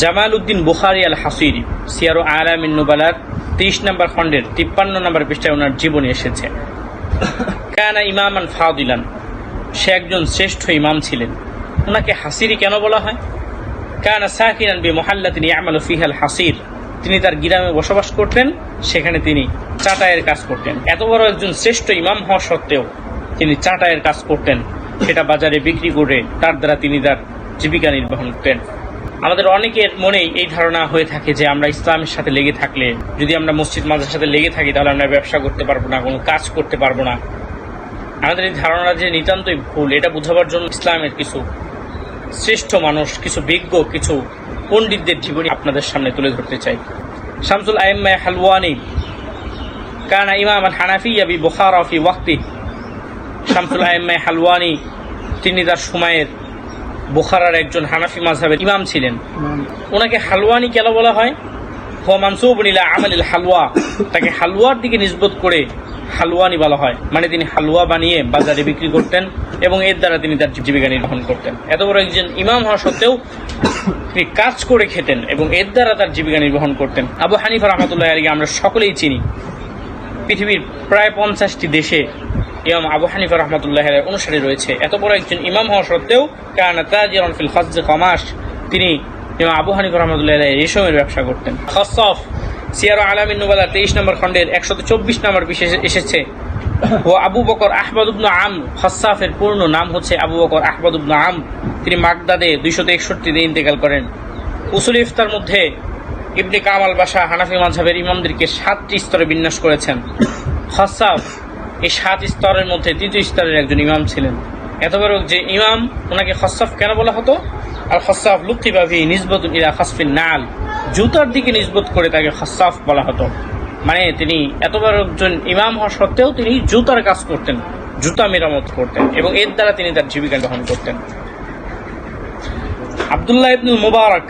জামাল উদ্দিন বুখারী আল হাসিরি সিয়ারু আলামিন নুবালার 30 নম্বর খণ্ডের 53 নম্বর পৃষ্ঠায় ওনার জীবনী এসেছে। কানা ইমামান ফাদিলান, সে একজন শ্রেষ্ঠ ইমাম ছিলেন। ওনাকে হাসিরি কেন বলা হয়? কানা সাকিনান বি মুহাল্লাতিন ইয়ামালু ফিহা আল হাসির, তিনি তার গ্রামে বসবাস করতেন, সেখানে তিনি চাটাইয়ের কাজ করতেন। এত বড় একজন শ্রেষ্ঠ ইমাম হওয়া সত্ত্বেও তিনি চাটাইয়ের কাজ করতেন, সেটা বাজারে বিক্রি করে তার দ্বারা তিনি তার জীবিকা নির্বাহ করতেন। আমাদের অনেকের মনেই এই ধারণা হয়ে থাকে যে আমরা ইসলামের সাথে লেগে থাকলে, যদি আমরা মসজিদ মাদ্রাসার সাথে লেগে থাকি, তাহলে আমরা ব্যবসা করতে পারবো না, কোনো কাজ করতে পারবো না। আমাদের এই ধারণা যে নিতান্তই ভুল, এটা বোঝাবার জন্য ইসলামের কিছু শ্রেষ্ঠ মানুষ, কিছু বিজ্ঞ, কিছু পণ্ডিতদের জীবনী আপনাদের সামনে তুলে ধরতে চাই। শামসুল আইম্মা হালওয়ানি কানা ইমাম আল হানাফিয়া বি বুখারা ফি ওয়াক্তি। শামসুল আইম্মা হালওয়ানি তিনি তার সময়ের বুখারার একজন হানাফি মাযহাবের ইমাম ছিলেন। ওনাকে হালওয়ানি কেন বলা হয়? হুয়া মানসুবুন ইলা আমালিল হালওয়া, তাকে হালুয়ার দিকে নিসবত করে হালওয়ানি বলা হয়। মানে তিনি হালুয়া বানিয়ে বাজারে বিক্রি করতেন এবং এর দ্বারা তিনি তার জীবিকা নির্বাহ করতেন। এত বড় একজন ইমাম হওয়া সত্ত্বেও তিনি কাজ করে খেতেন এবং এর দ্বারা তার জীবিকা নির্বাহ করতেন। আবু হানিফা রাহমাতুল্লাহি আলাইহি আমরা সকলেই চিনি। পৃথিবীর প্রায় 50টি দেশে ইমাম আবু হানিফা রাহমাতুল্লাহি আলাইহির অনুসারী রয়েছে। এত বড় একজন ইমাম হওয়া সত্ত্বেও কানা তাজিরান ফিল খাজ কামাশ, তিনি ইমাম আবু হানিফা রাহমাতুল্লাহি আলাইহি রেশমের ব্যবসা করতেন। খাসাফ সিয়ারু আলামিন নুবালা 23 নম্বর খণ্ডের 124 নম্বর পৃষ্ঠায় এসেছে, ও আবু বকর আহমদ ইবনে আমর। খাসাফের পূর্ণ নাম হচ্ছে আবু বকর আহমদ ইবনে আমর। তিনি বাগদাদে 261 তে ইন্তেকাল করেন। উসুল ইফতার মধ্যে ইবনে কামাল বাশা হানাফি মাযহাবের ইমামদেরকে 7টি স্তরে বিন্যাস করেছেন। খাসাফ এই 7 স্তরের মধ্যে 3য় স্তরের একজন ইমাম ছিলেন। এত বড় যে ইমাম, ওনাকে খাসাফ কেন বলা হতো? আর খাসাফ লুকিবা ফি নিসবাতুন ইলা খাসফিন নাল, জুতার দিকে নিসবত করে তাকে খাসাফ বলা হতো। মানে তিনি এত বড় একজন ইমাম হওয়া সত্ত্বেও তিনি জুতার কাজ করতেন, জুতা মেরামত করতেন এবং এর দ্বারা তিনি তার জীবিকা গ্রহণ করতেন। আব্দুল্লাহ ইবনুল মুবারক,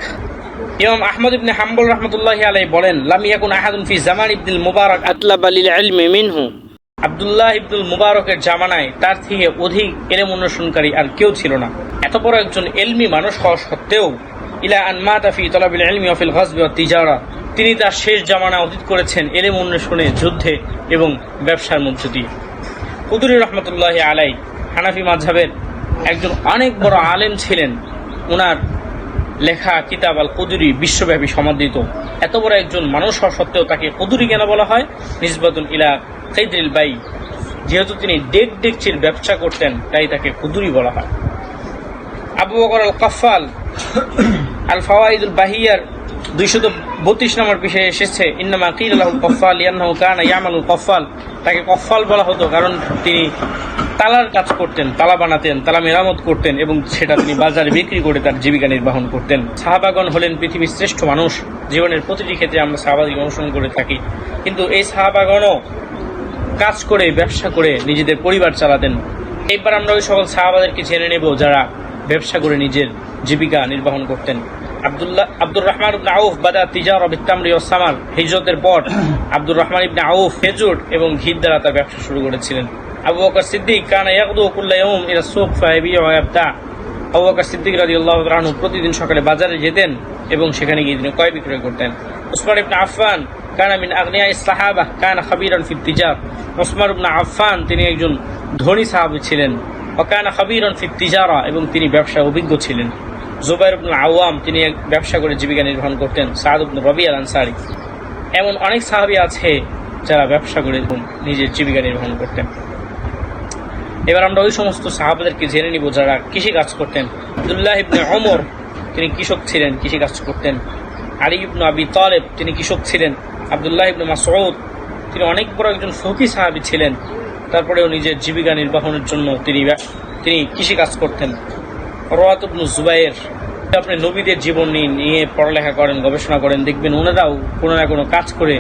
ইমাম আহমদ ইবনে হাম্বল রাহমাতুল্লাহি আলাইহি বলেন, লাম ইয়াকুন আহাদুন ফি জামান ইবনুল মুবারক আতলাবা লিল ইলমি মিনহু। আব্দুল্লাহ ইবনুল মুবারকের জামানায় তার থেকে অধিক ইলম অন্বেষণকারী আর কেউ ছিল না। এত বড় একজন ইলমি মানুষ হওয়া সত্ত্বেও ইলা আন মাতা ফি তালাবিল ইলমি ওয়া ফিল গাসবি ওয়াত তিজারা, তিনি তার শেষ জামানা অতীত করেছেন ইলম অন্বেষণে, যুদ্ধে এবং ব্যবসার মধ্য দিয়ে। কুদুরি রহমতুল্লাহি আলাইহি হানাফি মাযহাবের একজন অনেক বড় আলেম ছিলেন। ওনার লেখা কিতাব আল কুদুরি বিশ্বব্যাপী সমাদৃত। এত বড় একজন মানুষ হওয়া সত্ত্বেও তাকে কুদুরি কেন বলা হয়? নিসবাতুন ইলা কাইদরিল বাই, যেহেতু তিনি ডেকচির ব্যবসা করতেন তাই তাকে কুদুরি বলা হয়। আবু বকর আল কাফফাল আল ফাওয়াইদুল বাহিয়ার 232 নম্বর পৃষ্ঠায় এসেছে, ইন্নামা কিলা লাহুল কাফফাল লিআন্নাহু কানা ইয়ামালুল কাফফাল, তাকে কফফাল বলা হতো কারণ তিনি তালার কাজ করতেন, তালা বানাতেন, তালা মেরামত করতেন এবং সেটা তিনি বাজারে বিক্রি করে তার জীবিকা নির্বাহ করতেন। সাহাবাগণ হলেন পৃথিবীর শ্রেষ্ঠ মানুষ। জীবনের প্রতিটি ক্ষেত্রে আমরা সাহাবাদের অনুসরণ করে থাকি, কিন্তু এই সাহাবাগণও কাজ করে, ব্যবসা করে নিজেদের পরিবার চালাতেন। এইবার আমরা ওই সকল সাহাবাদেরকে জেনে নেব যারা ব্যবসা করে নিজের জীবিকা নির্বাহ করতেন। আব্দুর রহমান ইবনে আউফ বাদা তিজারা বিত-তামরি ওয়াস সামার, হিজরতের পর আব্দুর রহমান ইবনে আউফ খেজুর এবং ঘির দ্বারা তার ব্যবসা শুরু করেছিলেন। আবু বকর সিদ্দিক কানা ইয়াগদু কুল্লা ইয়াউম ইলা সুক ফায়াবিউ ওয়া ইয়াবতা। আবু বকর সিদ্দিক রাদিয়াল্লাহু তাআলা আনহু প্রতিদিন সকালে বাজারে যেতেন এবং সেখানে গিয়ে তিনি ক্রয় বিক্রয় করতেন। উসমান ইবনে আফফান কানা মিন আগনিয়াইস সাহাবা কানা খাবীরান ফিত তিজার। উসমান ইবনে আফফান তিনি একজন ধনী সাহাবী ছিলেন। ওয়া কানা খাবীরান ফিত তিজারা, এবং তিনি ব্যবসায় অভিজ্ঞ ছিলেন। জুবাইর ইবনে আওয়াম তিনি ব্যবসা করে জীবিকা নির্বাহ করতেন। সাদ ইবনে রবি আল আনসারী, এমন অনেক সাহাবী আছে যারা ব্যবসা করে নিজের জীবিকা নির্বাহ করতেন। এবার আমরা ওই সমস্ত সাহাবাদেরকে জেনে নিব যারা কৃষি কাজ করতেন। আব্দুল্লাহ ইবনে ওমর তিনি কৃষক ছিলেন, কৃষি কাজ করতেন। আলী ইবনে আবি তালেব তিনি কৃষক ছিলেন। আব্দুল্লাহ ইবনে মাসউদ তিনি অনেক বড় একজন ফকিহ সাহাবী ছিলেন, তারপরেও নিজের জীবিকা নির্বাহের জন্য তিনি কৃষি কাজ করতেন। রওয়াত ইবনে জুবাইর, আপনি নবীদের জীবন নিয়ে পড়ালেখা করেন, গবেষণা করেন, দেখবেন ওনারাও কোনো না কোনো কাজ করে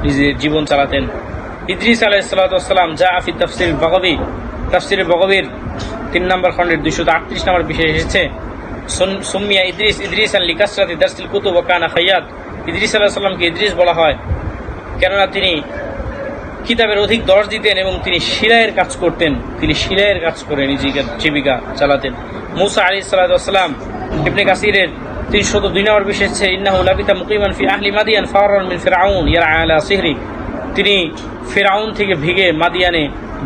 নিজের জীবন চালাতেন। ইদ্রিস আলাইহিস সালাতু ওয়াস সালাম যা ফি তাফসির বাগাবী, তাফসিরে বাগাবীর 3 নম্বর খণ্ডের 238 নম্বর বিষয়ে এসেছে, সুমিয়া ইদ্রিস আন লিকাসরাতি দারসিল কুতুব ওয়া কানা খাইয়াত। ইদ্রিস আলাইহিস সালামকে ইদ্রিস বলা হয় কেননা তিনি কিতাবের অধিক দর্শ দিতেন এবং তিনি সেলাইয়ের কাজ করতেন, তিনি সেলাইয়ের কাজ করে নিজের জীবিকা চালাতেন। মুসা আলাইহিস সালাতু ওয়াস সালাম ইবনে কাসিরের 302 নম্বর বিষয় হচ্ছে ইন্নাহু লাবিতা মুকিমান ফি আহলি মাদিয়ান ফারান মিন ফিরআউন ইয়ারা আলা সিহরি। তিনি ফিরআউন থেকে ভিগে মাদিয়ানে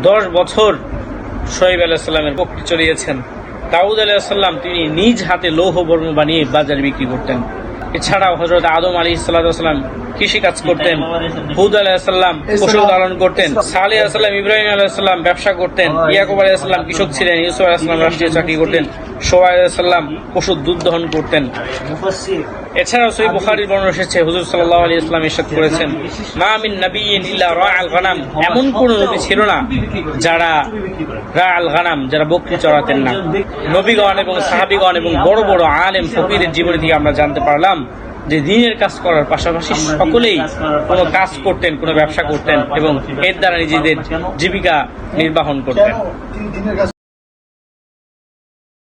10 বছর শোয়েব আলাইহিস সালামের পক্ষে চলিয়েছেন। দাউদ আলাইহিস সালাম তিনি নিজ হাতে লৌহ বর্ম বানিয়ে বাজারে বিক্রি করতেন। এছাড়াও হযরত আদম আলাইহিস সালাম কৃষি কাজ করতেন, হুদ আলাইহিস সালাম পশু পালন করতেন, সালেহ আলাইহিস সালাম ইব্রাহিম আলাইহিস সালাম ব্যবসা করতেন, ইয়াকুব আলাইহিস সালাম কৃষক ছিলেন, ইউসুফ আলাইহিস সালাম রাষ্ট্রীয় চাকরি করতেন, শোয়াইব আলাইহিস সালাম পশুর দুধ দহন করতেন। এছাড়াও সহিহ বুখারীর বর্ণনা এসেছে হুজুর সাল্লাল্লাহু আলাইহি ওয়াসাল্লাম ইরশাদ করেছেন, মা মিন নাবিয়্যিন ইল্লা রাআল গানাম। এমন কোন নবী ছিল না যারা রাআল গানাম, যারা বকরি চড়াতেন না। নবীগণ এবং সাহাবীগণ এবং বড় বড় আলেম ফকিরের জীবনী থেকে আমরা জানতে পারলাম যে দিনের কাজ করার পাশাপাশি সকলেই কোনো কাজ করতেন, কোনো ব্যবসা করতেন এবং এর দ্বারা নিজেদের জীবিকা নির্বাহন করতেন।